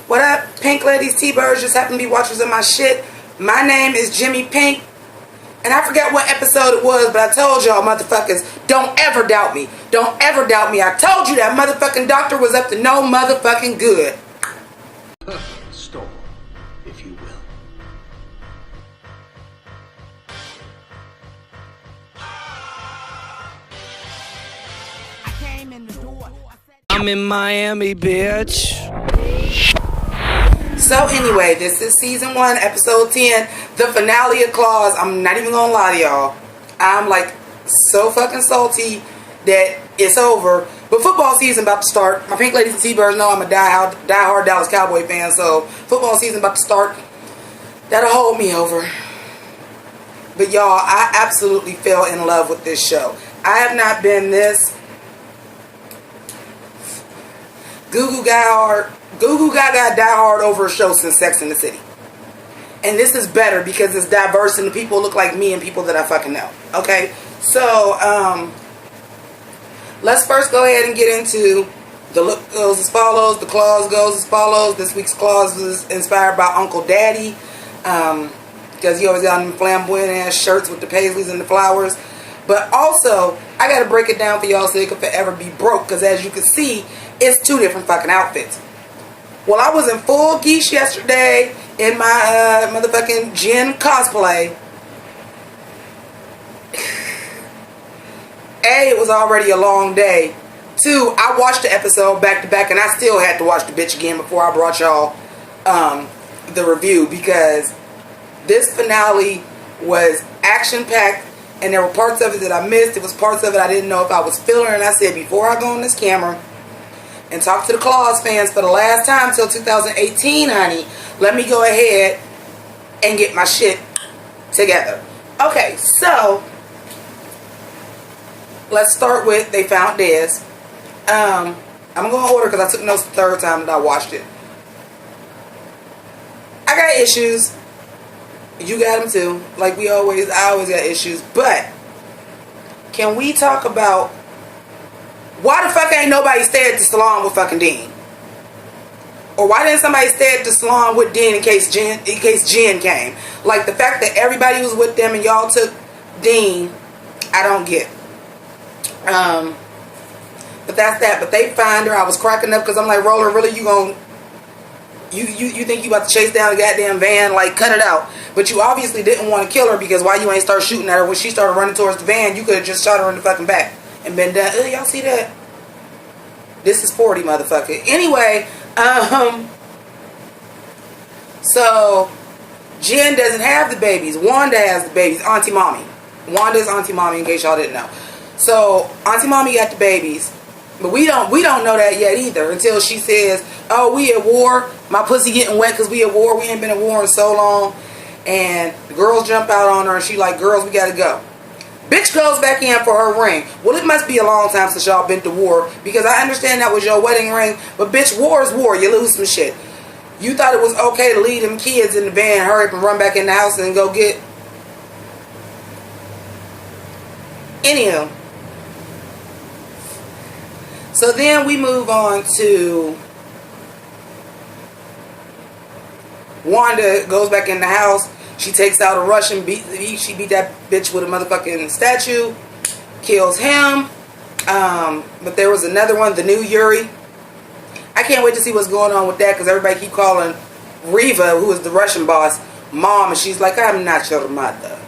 What up, Pink ladies, T-birds, just happen to be watchers of my shit. My name is Jimmi Pynk, and I forgot what episode it was, but I told y'all motherfuckers, don't ever doubt me. Don't ever doubt me. I told you that motherfucking doctor was up to no motherfucking good. Perfect storm, if you will. I'm in Miami, bitch. So anyway, this is season 1, episode 10, the finale of Claws. I'm not even gonna lie to y'all. I'm like so fucking salty that it's over. But football season about to start. My Pink ladies and T-birds know I'm a die-hard Dallas Cowboy fan, so football season about to start. That'll hold me over. But y'all, I absolutely fell in love with this show. I have not been this Goo Goo Gaga die hard over a show since Sex and the City. And this is better because it's diverse and the people look like me and people that I fucking know. Okay? So, let's first go ahead and get into the look goes as follows. The claws goes as follows. This week's claws was inspired by Uncle Daddy. Because he always got them flamboyant ass shirts with the paisleys and the flowers. But also, I gotta break it down for y'all so it could forever be broke. Because as you can see, it's 2 different fucking outfits. Well, I was in full geese yesterday in my motherfucking Jen cosplay. A, it was already a long day. 2, I watched the episode back to back and I still had to watch the bitch again before I brought y'all the review, because this finale was action-packed and there were parts of it that I missed. It was parts of it I didn't know if I was feeling, and I said, before I go on this camera and talk to the Claws fans for the last time till 2018, honey, let me go ahead and get my shit together. Okay, so let's start with they found Dez. I'm going to order because I took notes the 3rd time that I watched it. I got issues. You got them too. Like I always got issues. But can we talk about why the fuck ain't nobody stay at the salon with fucking Dean? Or why didn't somebody stay at the salon with Dean in case Jen came? Like, the fact that everybody was with them and y'all took Dean, I don't get. But that's that. But they find her. I was cracking up because I'm like, Roller, really, you think you about to chase down the goddamn van? Like, cut it out. But you obviously didn't want to kill her, because why you ain't start shooting at her when she started running towards the van? You could have just shot her in the fucking back and been done. Y'all see that? This is 40, motherfucker. Anyway, so Jen doesn't have the babies. Wanda has the babies. Auntie Mommy. Wanda is Auntie Mommy, in case y'all didn't know. So Auntie Mommy got the babies. But we don't know that yet either, until she says, oh, we at war. My pussy getting wet because we at war. We ain't been at war in so long. And the girls jump out on her and she like, girls, we gotta go. Bitch goes back in for her ring. Well, it must be a long time since y'all been to war, because I understand that was your wedding ring, but bitch, war is war. You lose some shit. You thought it was okay to leave them kids in the van, hurry up and run back in the house and go get. Anywho. So then we move on to Wanda goes back in the house. She takes out a Russian, she beat that bitch with a motherfucking statue, kills him. But there was another one, the new Yuri. I can't wait to see what's going on with that, because everybody keep calling Riva, who is the Russian boss, mom, and she's like, I'm not your mother.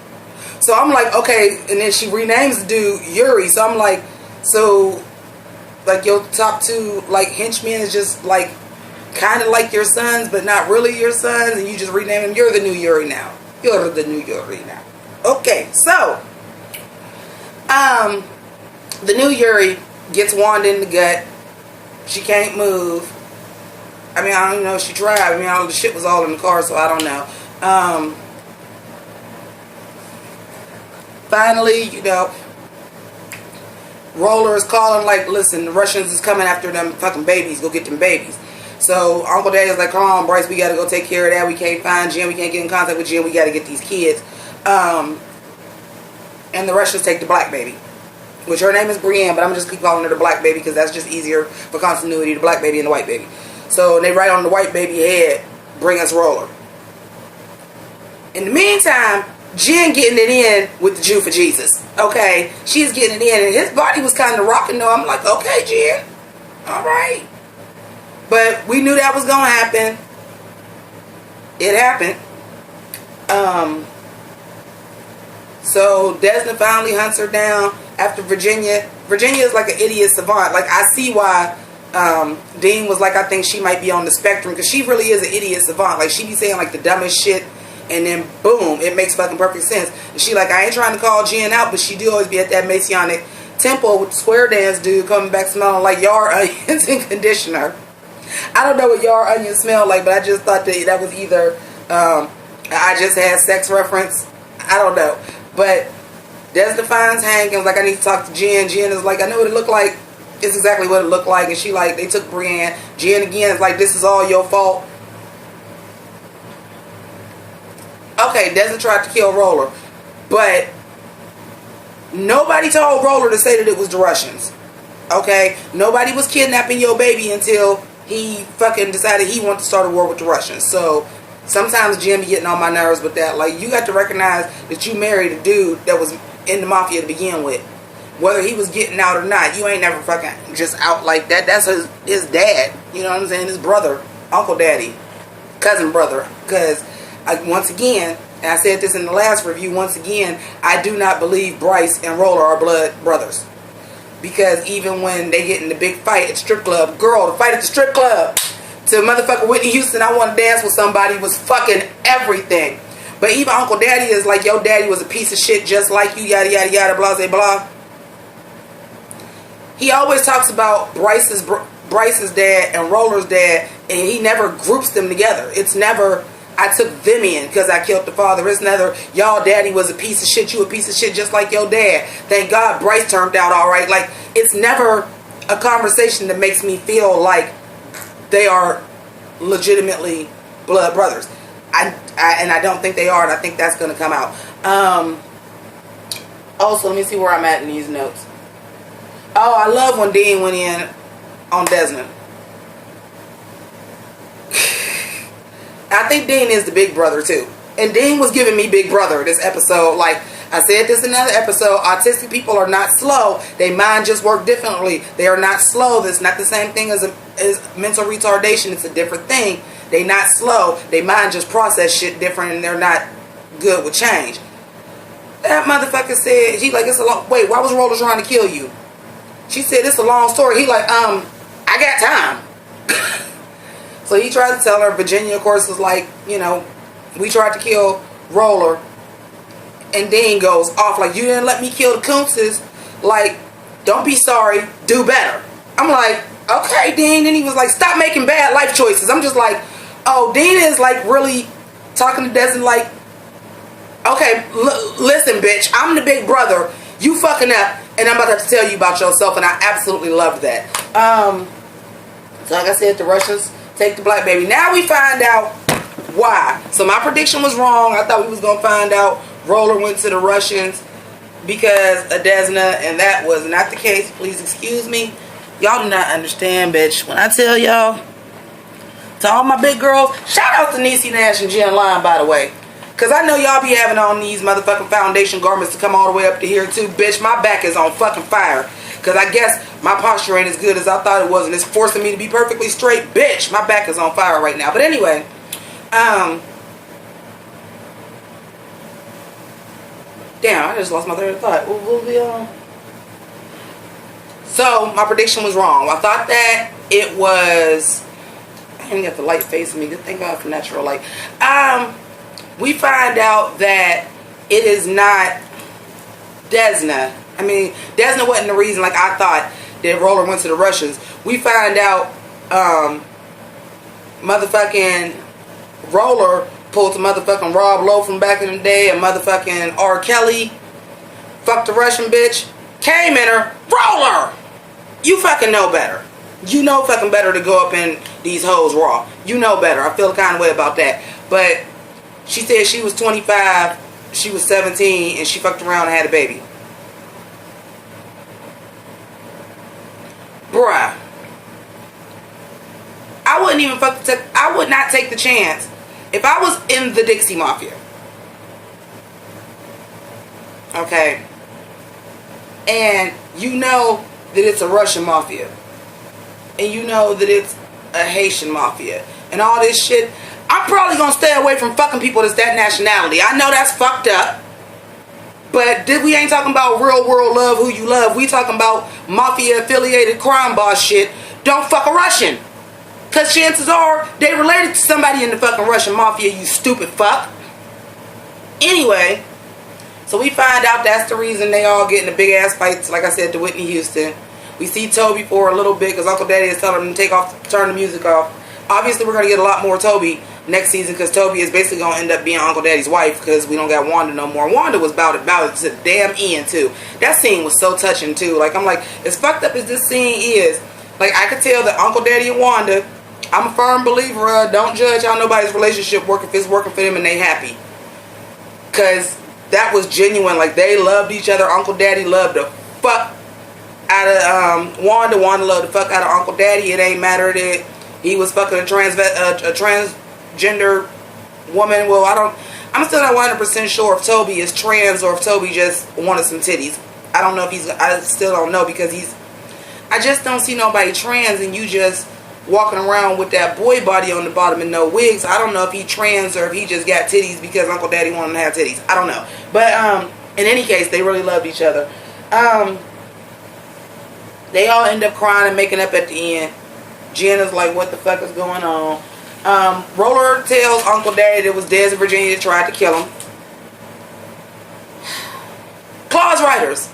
So I'm like, okay, and then she renames the dude Yuri. So I'm like, so like your top 2 like henchmen is just like kind of like your sons, but not really your sons, and you just rename them. You're the new Yuri now. You're the new Yuri now. Okay, so the new Yuri gets Wanda in the gut. She can't move. I mean, I don't even know if she tried. I mean, all the shit was all in the car, so I don't know. Finally, you know, Roller is calling like, listen, the Russians is coming after them fucking babies. Go get them babies. So Uncle Daddy's like, come on, Bryce, we got to go take care of that. We can't find Jen. We can't get in contact with Jen. We got to get these kids. And the Russians take the black baby, which her name is Brienne, but I'm just keep calling her the black baby because that's just easier for continuity, the black baby and the white baby. So they write on the white baby head, bring us Roller. In the meantime, Jen getting it in with the Jew for Jesus. Okay, she's getting it in, and his body was kind of rocking though. I'm like, okay, Jen, all right. But we knew that was gonna happen. It happened. So Desna finally hunts her down after Virginia. Virginia is like an idiot savant. Like, I see why Dean was like, I think she might be on the spectrum, because she really is an idiot savant. Like, she be saying like the dumbest shit, and then boom, it makes fucking perfect sense. And she like, I ain't trying to call Jen out, but she do always be at that Masonic temple with the square dance dude coming back smelling like yard onions and conditioner. I don't know what yard onions smell like, but I just thought that was either I just had sex reference. I don't know. But Desna finds Hank and was like, I need to talk to Jen. Jen is like, I know what it looked like. It's exactly what it looked like. And she like, they took Brienne. Jen again is like, this is all your fault. Okay, Desna tried to kill Roller. But nobody told Roller to say that it was the Russians. Okay? Nobody was kidnapping your baby until he fucking decided he wanted to start a war with the Russians. So sometimes Jim be getting on my nerves with that. Like, you got to recognize that you married a dude that was in the mafia to begin with. Whether he was getting out or not, you ain't never fucking just out like that. That's his dad. You know what I'm saying? His brother, uncle daddy, cousin brother. Because, once again, and I said this in the last review, once again, I do not believe Bryce and Roller are blood brothers. Because even when they get in the big fight at the strip club, girl, the fight at the strip club, to motherfucker Whitney Houston, I want to dance with somebody, was fucking everything. But even Uncle Daddy is like, your daddy was a piece of shit just like you, yada yada yada, blah blah blah. He always talks about Bryce's dad and Roller's dad, and he never groups them together. It's never, I took them in because I killed the father. It's never, y'all daddy was a piece of shit, you a piece of shit just like your dad. Thank God Bryce turned out alright. Like, it's never a conversation that makes me feel like they are legitimately blood brothers. And I don't think they are, and I think that's going to come out. Also, let me see where I'm at in these notes. Oh, I love when Dean went in on Desna. I think Dean is the big brother too. And Dean was giving me big brother this episode. Like, I said this in another episode, autistic people are not slow. They mind just work differently. They are not slow. That's not the same thing as mental retardation. It's a different thing. They not slow. They mind just process shit different, and they're not good with change. That motherfucker said, he like, it's a long, wait, why was Roller trying to kill you? She said, it's a long story. He like, I got time. So he tried to tell her. Virginia, of course, was like, you know, we tried to kill Roller. And Dean goes off like, you didn't let me kill the Kuntzes. Like, don't be sorry, do better. I'm like, okay, Dean. Then he was like, stop making bad life choices. I'm just like, oh, Dean is like really talking to Desmond like, okay, listen, bitch, I'm the big brother. You fucking up, and I'm about to have to tell you about yourself, and I absolutely loved that. So like I said, the Russians take the black baby. Now we find out why. So my prediction was wrong. I thought we was going to find out Roller went to the Russians because of Desna, and that was not the case. Please excuse me. Y'all do not understand, bitch. When I tell y'all, to all my big girls, shout out to Niecy Nash and Jen Lyon, by the way. Because I know y'all be having on these motherfucking foundation garments to come all the way up to here, too. Bitch, my back is on fucking fire. Because I guess my posture ain't as good as I thought it was, and it's forcing me to be perfectly straight. Bitch, my back is on fire right now. But anyway, damn, I just lost my third thought. What will be on? So, my prediction was wrong. I thought that it was, I didn't get the light facing me. Good thing God for natural light. We find out that it is not Desna. I mean, Desna wasn't the reason, like I thought, that Roller went to the Russians. We find out motherfucking Roller pulled to motherfucking Rob Lowe from back in the day, and motherfucking R. Kelly fucked the Russian bitch, came in her. Roller! You fucking know better. You know fucking better to go up in these hoes raw. You know better. I feel the kind of way about that. But she said she was 25, she was 17, and she fucked around and had a baby. Bruh. I I wouldn't even I would not take the chance if I was in the Dixie Mafia. Okay. And you know that it's a Russian Mafia. And you know that it's a Haitian Mafia. And all this shit. I'm probably going to stay away from fucking people that's that nationality. I know that's fucked up. But we ain't talking about real world love, who you love. We talking about mafia affiliated crime boss shit. Don't fuck a Russian. Because chances are they related to somebody in the fucking Russian mafia, you stupid fuck. Anyway, so we find out that's the reason they all get in the big ass fights, like I said, to Whitney Houston. We see Toby for a little bit because Uncle Daddy is telling him to turn the music off. Obviously, we're going to get a lot more Toby next season because Toby is basically going to end up being Uncle Daddy's wife because we don't got Wanda no more. Wanda was about it to the damn end, too. That scene was so touching, too. Like, I'm like, as fucked up as this scene is, like, I could tell that Uncle Daddy and Wanda, I'm a firm believer of don't judge how nobody's relationship work if it's working for them and they happy. Because that was genuine. Like, they loved each other. Uncle Daddy loved the fuck out of Wanda. Wanda loved the fuck out of Uncle Daddy. It ain't matter that he was fucking a transgender woman. Well, I'm still not 100% sure if Toby is trans or if Toby just wanted some titties. I don't know if I still don't know because I just don't see nobody trans and you just walking around with that boy body on the bottom and no wigs. I don't know if he trans or if he just got titties because Uncle Daddy wanted him to have titties. I don't know. But in any case, they really loved each other. They all end up crying and making up at the end. Jenna's like, what the fuck is going on? Roller tells Uncle Daddy that it was Des and Virginia that tried to kill him. Clause writers.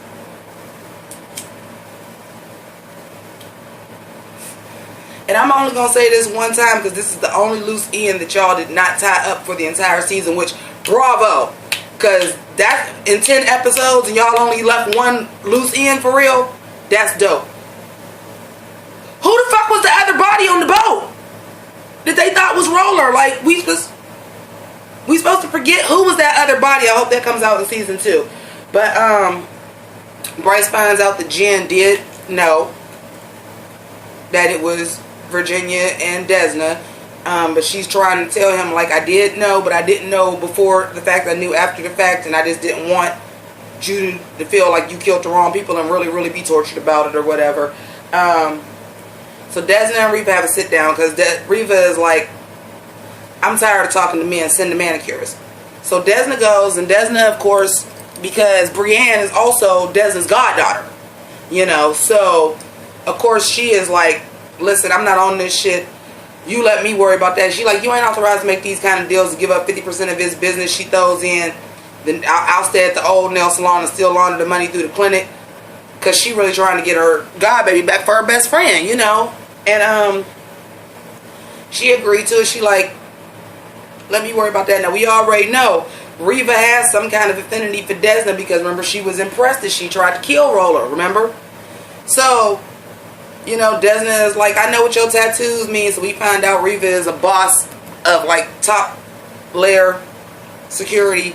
And I'm only going to say this one time because this is the only loose end that y'all did not tie up for the entire season, which, bravo. Because that, in 10 episodes, and y'all only left one loose end for real, that's dope. Who the fuck was the other body on the boat that they thought was Roller? Like, we supposed to forget who was that other body. I hope that comes out in season 2. But Bryce finds out that Jen did know that it was Virginia and Desna, but she's trying to tell him, like, I did know, but I didn't know before the fact. I knew after the fact, and I just didn't want you to feel like you killed the wrong people and really, really be tortured about it or whatever. So Desna and Reva have a sit down because Reva is like, I'm tired of talking to men, send the manicures. So Desna goes, and Desna, of course, because Brienne is also Desna's goddaughter, you know, so of course she is like, listen, I'm not on this shit. You let me worry about that. She like, you ain't authorized to make these kind of deals to give up 50% of his business. She throws in, then I'll stay at the old nail salon and still launder the money through the clinic because she really trying to get her god baby back for her best friend, you know. And she agreed to it. She like, let me worry about that. Now we already know Reva has some kind of affinity for Desna because remember she was impressed that she tried to kill Roller, remember? So, you know, Desna is like, I know what your tattoos mean. So we find out Reva is a boss of like top layer security.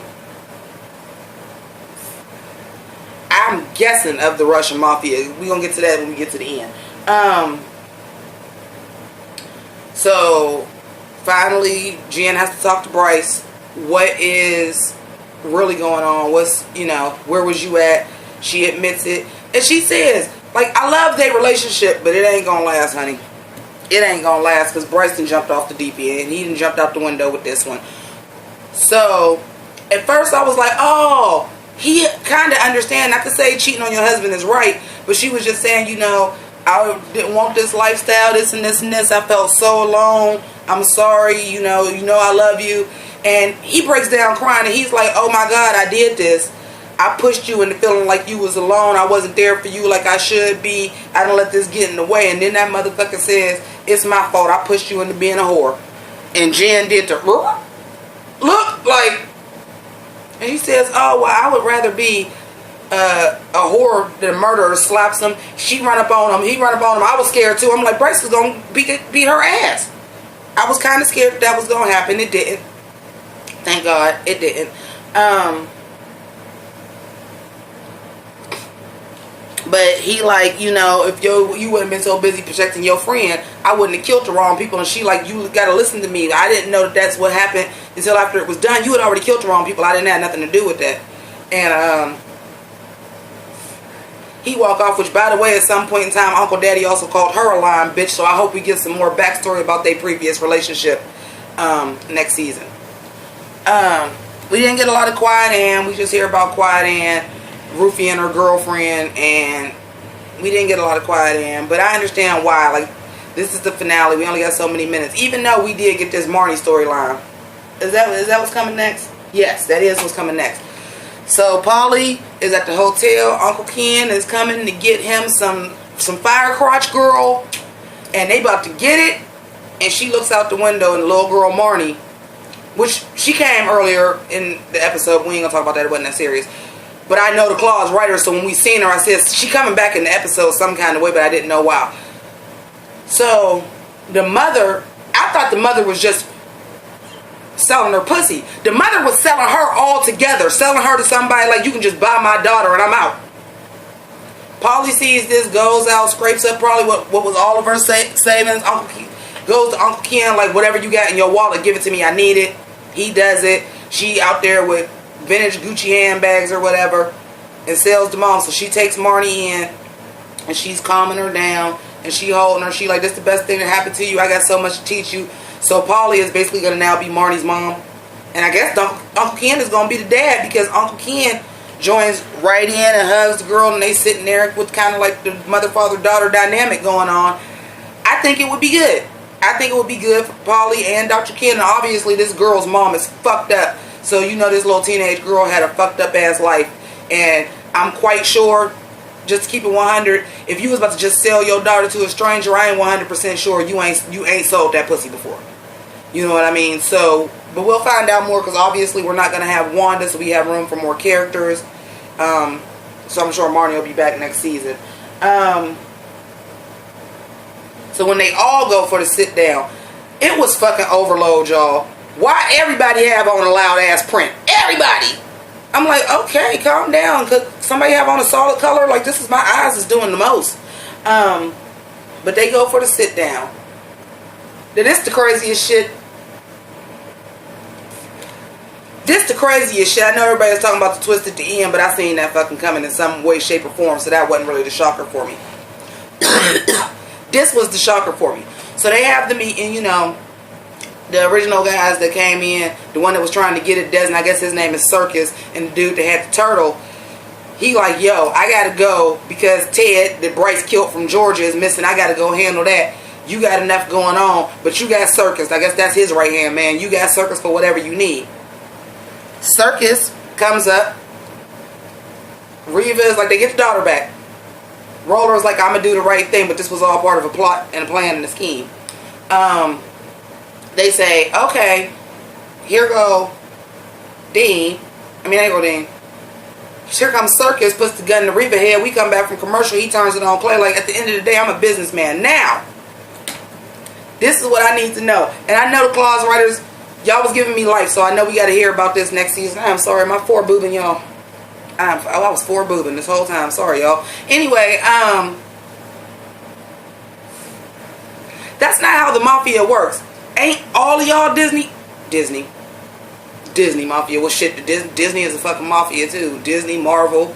I'm guessing of the Russian mafia. We're going to get to that when we get to the end. So finally Jen has to talk to Bryce. What is really going on? What's, you know, where was you at? She admits it. And she says, like, I love their relationship, but it ain't gonna last, honey. It ain't gonna last because Bryson jumped off the deep end. He done jumped out the window with this one. So, at first I was like, oh, he kind of understand. Not to say cheating on your husband is right, but she was just saying, you know, I didn't want this lifestyle, this and this and this. I felt so alone. I'm sorry, you know I love you. And he breaks down crying and he's like, oh my God, I did this. I pushed you into feeling like you was alone. I wasn't there for you like I should be. I didn't let this get in the way. And then that motherfucker says, it's my fault. I pushed you into being a whore. And Jen did the look like, and he says, oh, well, I would rather be a whore than a murderer. Slaps him. She run up on him. He run up on him. I was scared too. I'm like, Bryce is going to beat her ass. I was kind of scared that was going to happen. It didn't. Thank God it didn't. But he like, you know, if you wouldn't have been so busy protecting your friend, I wouldn't have killed the wrong people. And she like, you gotta listen to me. I didn't know that's what happened until after it was done. You had already killed the wrong people. I didn't have nothing to do with that. And he walked off, which by the way, at some point in time, Uncle Daddy also called her a lying bitch. So I hope we get some more backstory about their previous relationship next season. We didn't get a lot of Quiet Ann. We just hear about Quiet Ann, Rufy and her girlfriend, and we didn't get a lot of Quiet Ann. But I understand why. Like, this is the finale. We only got so many minutes. Even though we did get this Marnie storyline. Is that what's coming next? Yes, that is what's coming next. So Polly is at the hotel. Uncle Ken is coming to get him some fire crotch girl, and they about to get it. And she looks out the window, and the little girl Marnie, which she came earlier in the episode. We ain't gonna talk about that. It wasn't that serious. But I know the Claw's writer, so when we seen her, I said she coming back in the episode some kind of way, but I didn't know why. So the mother, I thought the mother was just selling her pussy. The mother was selling her all together, selling her to somebody like, you can just buy my daughter and I'm out. Polly sees this, goes out, scrapes up probably what was all of her savings. Goes to Uncle Ken, like, whatever you got in your wallet, give it to me, I need it. He does it. She out there with vintage Gucci handbags or whatever and sells them all. So she takes Marnie in and she's calming her down and she holding her. She like, this is the best thing that happened to you. I got so much to teach you. So Polly is basically going to now be Marnie's mom. And I guess Uncle Ken is going to be the dad, because Uncle Ken joins right in and hugs the girl, and they sitting there with kind of like the mother, father, daughter dynamic going on. I think it would be good. I think it would be good for Polly and Dr. Ken. And obviously this girl's mom is fucked up. So you know this little teenage girl had a fucked up ass life. And I'm quite sure, just to keep it 100, if you was about to just sell your daughter to a stranger, I ain't 100% sure you ain't sold that pussy before. You know what I mean? So, but we'll find out more, because obviously we're not going to have Wanda, so we have room for more characters. So I'm sure Marnie will be back next season. So when they all go for the sit down, it was fucking overload, y'all. Why everybody have on a loud ass print? Everybody! I'm like, okay, calm down. Could somebody have on a solid color? Like, this is my eyes is doing the most. But they go for the sit down. Then this the craziest shit. This the craziest shit. I know everybody was talking about the twist at the end, but I seen that fucking coming in some way, shape, or form, so that wasn't really the shocker for me. This was the shocker for me. So they have the meeting, you know, the original guys that came in, the one that was trying to get it, Desmond, I guess his name is Circus, and the dude that had the turtle, he like, yo, I gotta go because Ted, that Bryce killed from Georgia, is missing. I gotta go handle that. You got enough going on, but you got Circus. I guess that's his right hand man. You got Circus for whatever you need. Circus comes up. Reva is like, they get the daughter back. Roller is like, I'm gonna do the right thing, but this was all part of a plot and a plan and a scheme. They say, okay, here go Dean. There go Dean. Here comes Circus, puts the gun in the Reva head. We come back from commercial. He turns it on Clay. Like, at the end of the day, I'm a businessman. Now, this is what I need to know. And I know the Claws writers, y'all was giving me life, so I know we got to hear about this next season. I'm sorry, my 4 boobing, y'all. I was 4 boobing this whole time. Sorry, y'all. Anyway, that's not how the mafia works. Ain't all of y'all Disney mafia? Well, shit, Disney is a fucking mafia too. Disney, Marvel,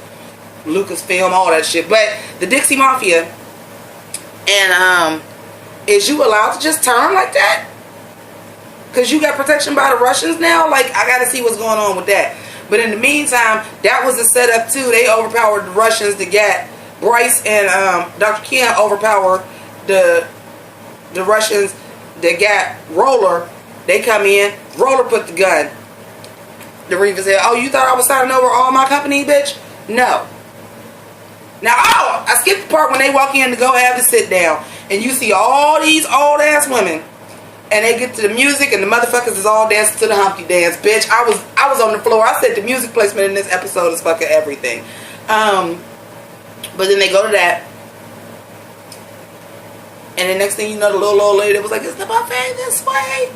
Lucasfilm, all that shit. But the Dixie Mafia, and is you allowed to just turn like that? Because you got protection by the Russians now? Like, I got to see what's going on with that. But in the meantime, that was a setup too. They overpowered the Russians to get Bryce, and Dr. Ken overpowered the Russians that got Roller. They come in. Roller put the gun. The Reva said, oh, you thought I was signing over all my company, bitch? No. Now, I skipped the part when they walk in to go have the sit down. And you see all these old ass women. And they get to the music, and the motherfuckers is all dancing to the Humpty Dance, bitch. I was on the floor. I said the music placement in this episode is fucking everything. But then they go to that. And the next thing you know, the little old lady that was like, is the buffet this way?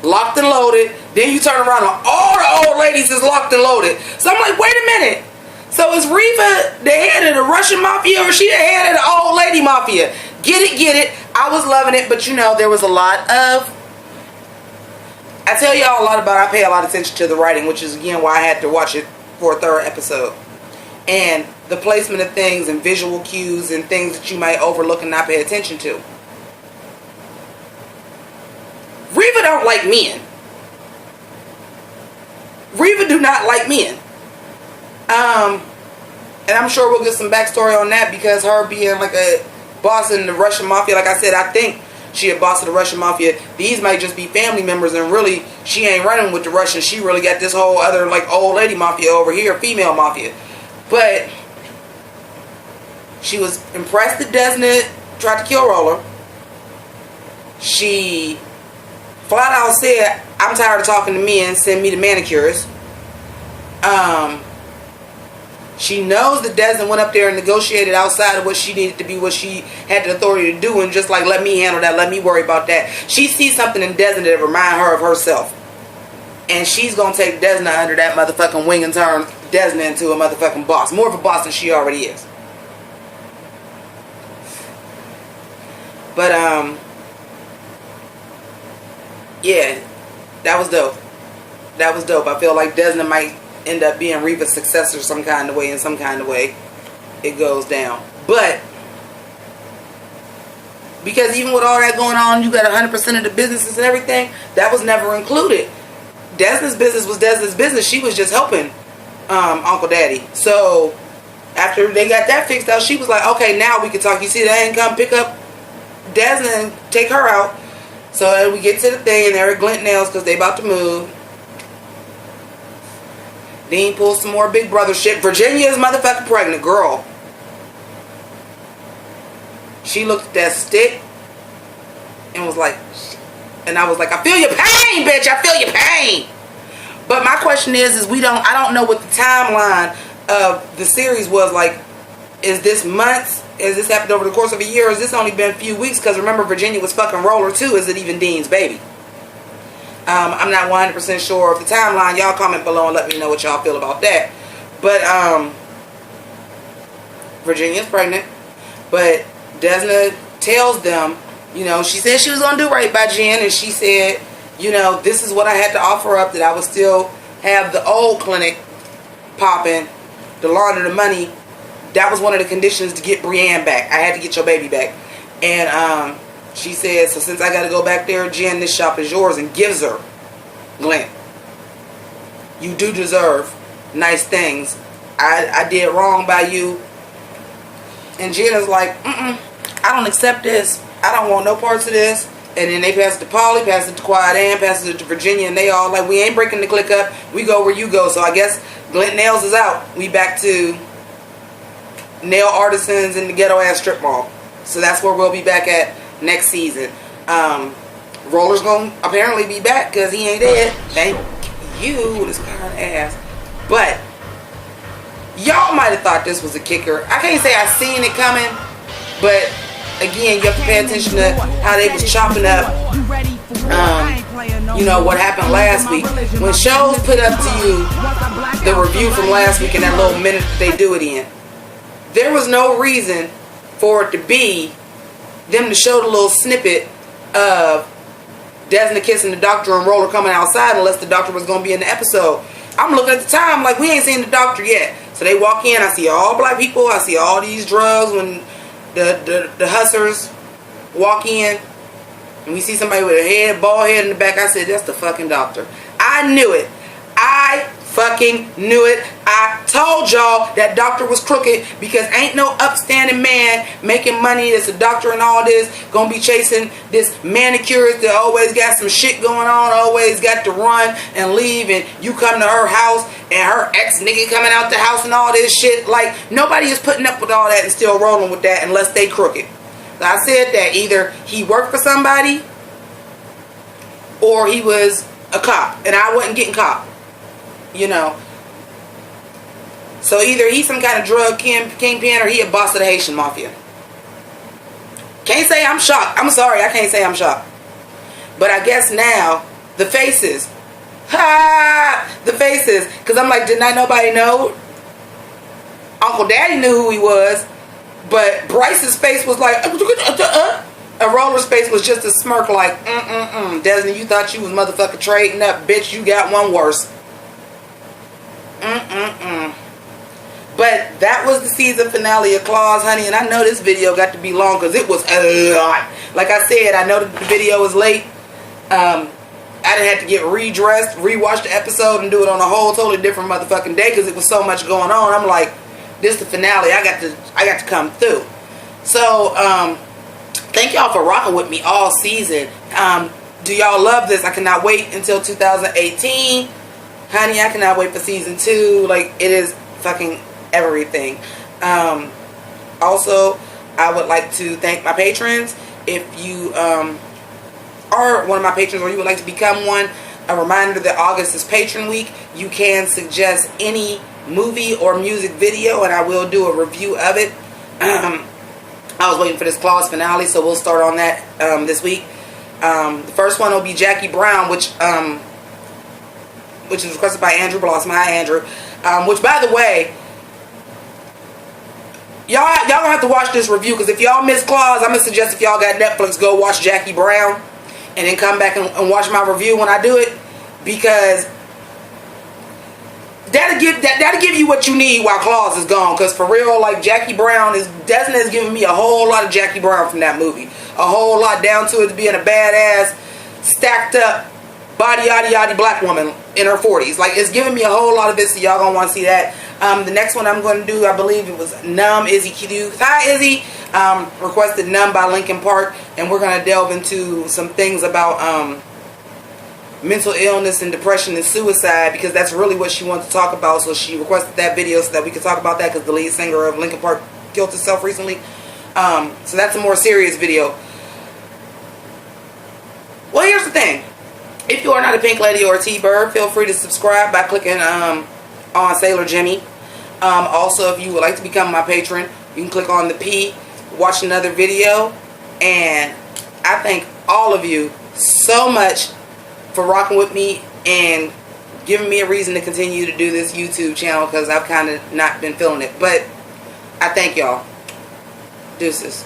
Locked and loaded. Then you turn around and all the old ladies is locked and loaded. So I'm like, wait a minute. So is Reva the head of the Russian mafia, or is she the head of the old lady mafia? Get it. I was loving it, but there was a lot of... I tell y'all a lot about... I pay a lot of attention to the writing, which is, again, why I had to watch it for a third episode. And the placement of things and visual cues and things that you might overlook and not pay attention to. Reva don't like men. Reva do not like men. And I'm sure we'll get some backstory on that, because her being like a boss in the Russian mafia, like I said, I think she a boss of the Russian mafia. These might just be family members, and really she ain't running with the Russians. She really got this whole other like old lady mafia over here, female mafia. But she was impressed that Desna tried to kill Roller. She flat out said, I'm tired of talking to men, send me the manicures. She knows that Desna went up there and negotiated outside of what she needed to be, what she had the authority to do, and just like, let me handle that, let me worry about that. She sees something in Desna that remind her of herself. And she's going to take Desna under that motherfucking wing and turn Desna into a motherfucking boss. More of a boss than she already is. But, yeah, that was dope. That was dope. I feel like Desna might end up being Reva's successor some kind of way. In some kind of way, it goes down. But because even with all that going on, you got 100% of the businesses and everything, that was never included. Desna's business was Desna's business. She was just helping Uncle Daddy. So after they got that fixed out, she was like, okay, now we can talk. You see, they ain't come pick up Desna and take her out. So we get to the thing, and they're at Glint Nails because they about to move. Dean pulls some more Big Brother shit. Virginia is motherfucking pregnant, girl. She looked at that stick and was like, and I was like, I feel your pain, bitch. I feel your pain. But my question is I don't know what the timeline of the series was like. Is this months? Has this happened over the course of a year? Or has this only been a few weeks? Because remember, Virginia was fucking Roller too. Is it even Dean's baby? I'm not 100% sure of the timeline. Y'all comment below and let me know what y'all feel about that. But Virginia's pregnant. But Desna tells them, she said she was going to do right by Jen. And she said, this is what I had to offer up, that I would still have the old clinic popping, to launder the money. That was one of the conditions to get Brienne back. I had to get your baby back. And she said, so since I got to go back there, Jen, this shop is yours, and gives her Glint. You do deserve nice things. I did wrong by you. And Jen is like, I don't accept this. I don't want no parts of this. And then they pass it to Polly, pass it to Quiet Ann, pass it to Virginia, and they all like, we ain't breaking the clique up. We go where you go. So I guess Glint Nails is out. We back to nail artisans in the ghetto ass strip mall. So that's where we'll be back at next season. Roller's gonna apparently be back because he ain't dead. Thank you, this kind of ass. But y'all might have thought this was a kicker. I can't say I seen it coming, but again, you have to pay attention to how they was chopping up what happened last week. When shows put up to you the review from last week and that little minute that they do it in, there was no reason for it to be them to show the little snippet of Desna kissing the doctor and Roller coming outside unless the doctor was going to be in the episode. I'm looking at the time like we ain't seen the doctor yet. So they walk in, I see all black people, I see all these drugs. When the hustlers walk in and we see somebody with a bald head in the back, I said, that's the fucking doctor. I knew it. I fucking knew it. I told y'all that doctor was crooked, because ain't no upstanding man making money that's a doctor and all this gonna be chasing this manicurist that always got some shit going on, always got to run and leave, and you come to her house and her ex nigga coming out the house and all this shit. Like, nobody is putting up with all that and still rolling with that unless they crooked. So I said that either he worked for somebody or he was a cop, and I wasn't getting cop. So either he's some kind of drug kingpin or he a boss of the Haitian mafia. Can't say I'm shocked. I'm sorry, I can't say I'm shocked. But I guess now, the faces. The faces. Because I'm like, did not nobody know Uncle Daddy knew who he was, but Bryce's face was like, and Roller's face was just a smirk like, Desmond, you thought you was motherfucking trading up, bitch, you got one worse. But that was the season finale of Claws, honey, and I know this video got to be long because it was a lot. Like I said, I know that the video was late. I didn't have to get redressed, rewatch the episode, and do it on a whole totally different motherfucking day because it was so much going on. I'm like, this is the finale. I got to come through. So, thank y'all for rocking with me all season. Do y'all love this? I cannot wait until 2018. Honey, I cannot wait for season 2. Like, it is fucking everything. Also, I would like to thank my patrons. If you are one of my patrons or you would like to become one, a reminder that August is Patron Week. You can suggest any movie or music video and I will do a review of it. I was waiting for this Claws finale, so we'll start on that this week. The first one will be Jackie Brown, which is requested by Andrew Blossom. Hi, Andrew. Which, by the way, y'all gonna have to watch this review because if y'all miss Claws, I'm gonna suggest if y'all got Netflix, go watch Jackie Brown and then come back and watch my review when I do it, because that'll give you what you need while Claws is gone. Because for real, like, Jackie Brown Desmond has given me a whole lot of Jackie Brown from that movie, a whole lot, down to it to being a badass, stacked up, body yaddy black woman in her 40s. Like, it's giving me a whole lot of this, so y'all gonna want to see that. The next one I'm going to do, I believe it was Numb, Izzy Kidu. Hi, Izzy. Requested Numb by Linkin Park, and we're going to delve into some things about mental illness and depression and suicide, because that's really what she wanted to talk about. So she requested that video so that we could talk about that, because the lead singer of Linkin Park killed himself recently. So that's a more serious video. Well, here's the thing. If you are not a Pink Lady or a T-Bird, feel free to subscribe by clicking on Sailor Jimmi. Also, if you would like to become my patron, you can click on the P, watch another video, and I thank all of you so much for rocking with me and giving me a reason to continue to do this YouTube channel, because I've kind of not been feeling it. But I thank y'all. Deuces.